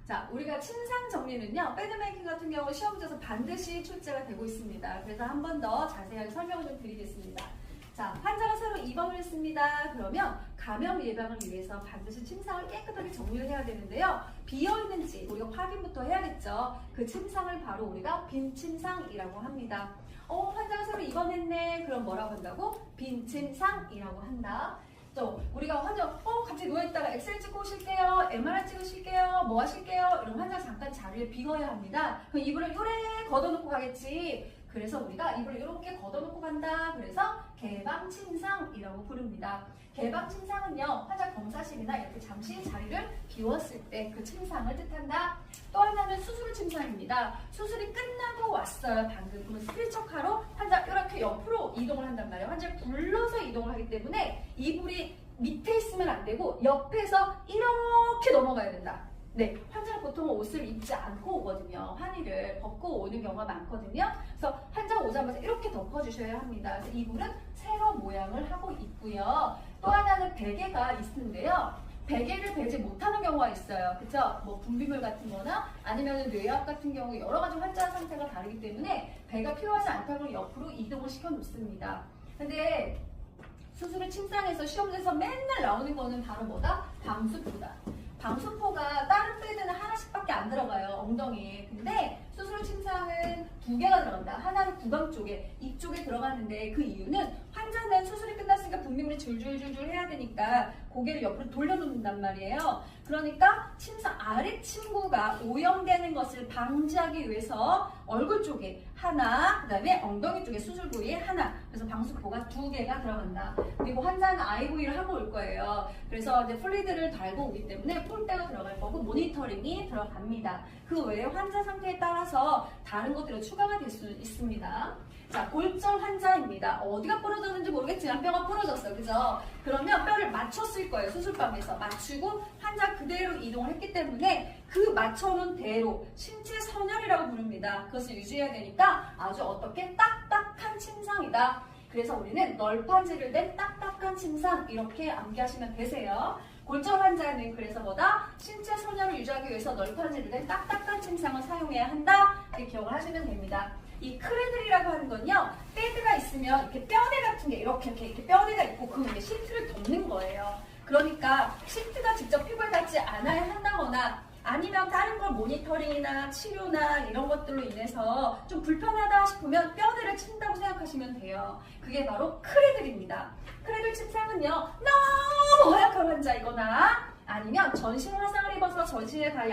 자, 우리가 침상 정리는요, 배드메이킹 같은 경우 시험 문제에서 반드시 출제가 되고 있습니다. 그래서 한 번 더 자세하게 설명을 좀 드리겠습니다. 자, 환자가 새로 입원을 했습니다. 그러면 감염 예방을 위해서 반드시 침상을 깨끗하게 정리를 해야 되는데요. 비어있는지 우리가 확인부터 해야겠죠. 그 침상을 바로 우리가 빈 침상이라고 합니다. 환자가 새로 입원했네. 그럼 뭐라고 한다고? 빈 침상이라고 한다. 또 우리가 환자 갑자기 누워있다가 엑스레이 찍고 오실게요, MRI 찍으실게요, 뭐 하실게요, 이런 환자가 잠깐 자리를 비워야 합니다. 그럼 이불을 요래 걷어놓고 가겠지. 그래서 우리가 이불을 이렇게 걷어놓고 간다. 그래서 개방침상이라고 부릅니다. 개방침상은요, 환자 검사실이나 이렇게 잠시 자리를 비웠을 때 그 침상을 뜻한다. 또 하나는 수술침상입니다. 수술이 끝나고 왔어요, 방금. 그러면 스트레처카로 환자 이렇게 옆으로 이동을 한단 말이에요. 환자를 굴러서 이동을 하기 때문에 이불이 밑에 있으면 안 되고 옆에서 이렇게 넘어가야 된다. 네, 환자는 보통 옷을 입지 않고 오거든요. 환의를 벗고 오는 경우가 많거든요. 그래서 환자가 오자마자 이렇게 덮어주셔야 합니다. 그래서 이불은 세로 모양을 하고 있고요. 또 하나는 베개가 있는데요. 베개를 베지 못하는 경우가 있어요. 그쵸? 뭐 분비물 같은 거나 아니면 뇌압 같은 경우 여러 가지 환자 상태가 다르기 때문에 배가 필요하지 않다고 옆으로 이동을 시켜 놓습니다. 근데 수술을 침상에서 시험에서 맨날 나오는 거는 바로 뭐다? 방수포다. 방수포가 다른 베드는 하나씩밖에 안 들어가요, 엉덩이에. 근데 수술 침상은 2개가 들어간다. 하나는 구강 쪽에, 이쪽에 들어가는데 그 이유는 환자는 수술이 끝났으니까 분비물이 줄줄줄줄 해야 되니까 고개를 옆으로 돌려놓는단 말이에요. 그러니까 침상 아래 침구가 오염되는 것을 방지하기 위해서 얼굴 쪽에 하나, 그 다음에 엉덩이 쪽에 수술 부위에 하나. 그래서 방수포가 2개가 들어간다. 그리고 환자는 IV를 하고 올 거예요. 그래서 이제 플루이드를 달고 오기 때문에 폴대가 들어갈 거고 모니터링이 들어갑니다. 그 외에 환자 상태에 따라서 다른 것들이 추가가 될 수 있습니다. 자, 골절 환자입니다. 어디가 부러졌는지 모르겠지만 뼈가 부러졌어요. 그죠? 그러면 뼈를 맞췄을 거예요. 수술방에서. 맞추고 환자 그대로 이동을 했기 때문에 그 맞춰놓은 대로 신체 선열이라고 부릅니다. 그것을 유지해야 되니까 아주 어떻게 딱딱한 침상이다. 그래서 우리는 널판지를 댄 딱딱한 침상 이렇게 암기하시면 되세요. 골절 환자는 그래서 뭐다? 신체 선열을 유지하기 위해서 널판지를 댄 딱딱한 침상을 사용해야 한다. 이렇게 기억을 하시면 됩니다. 이 크레들이라고 하는 건요, 베드가 있으면 이렇게 뼈대 같은 게 이렇게 뼈대가 있고 그 위에 시트를 덮는 거예요. 그러니까 시트가 직접 피부에 닿지 않아야 한다거나 아니면 다른 걸 모니터링이나 치료나 이런 것들로 인해서 좀 불편하다 싶으면 뼈대를 친다고 생각하시면 돼요. 그게 바로 크레들입니다. 크레들 침상은요, 너무 허약한 환자이거나 아니면 전신 화상을 입어서 전신에 다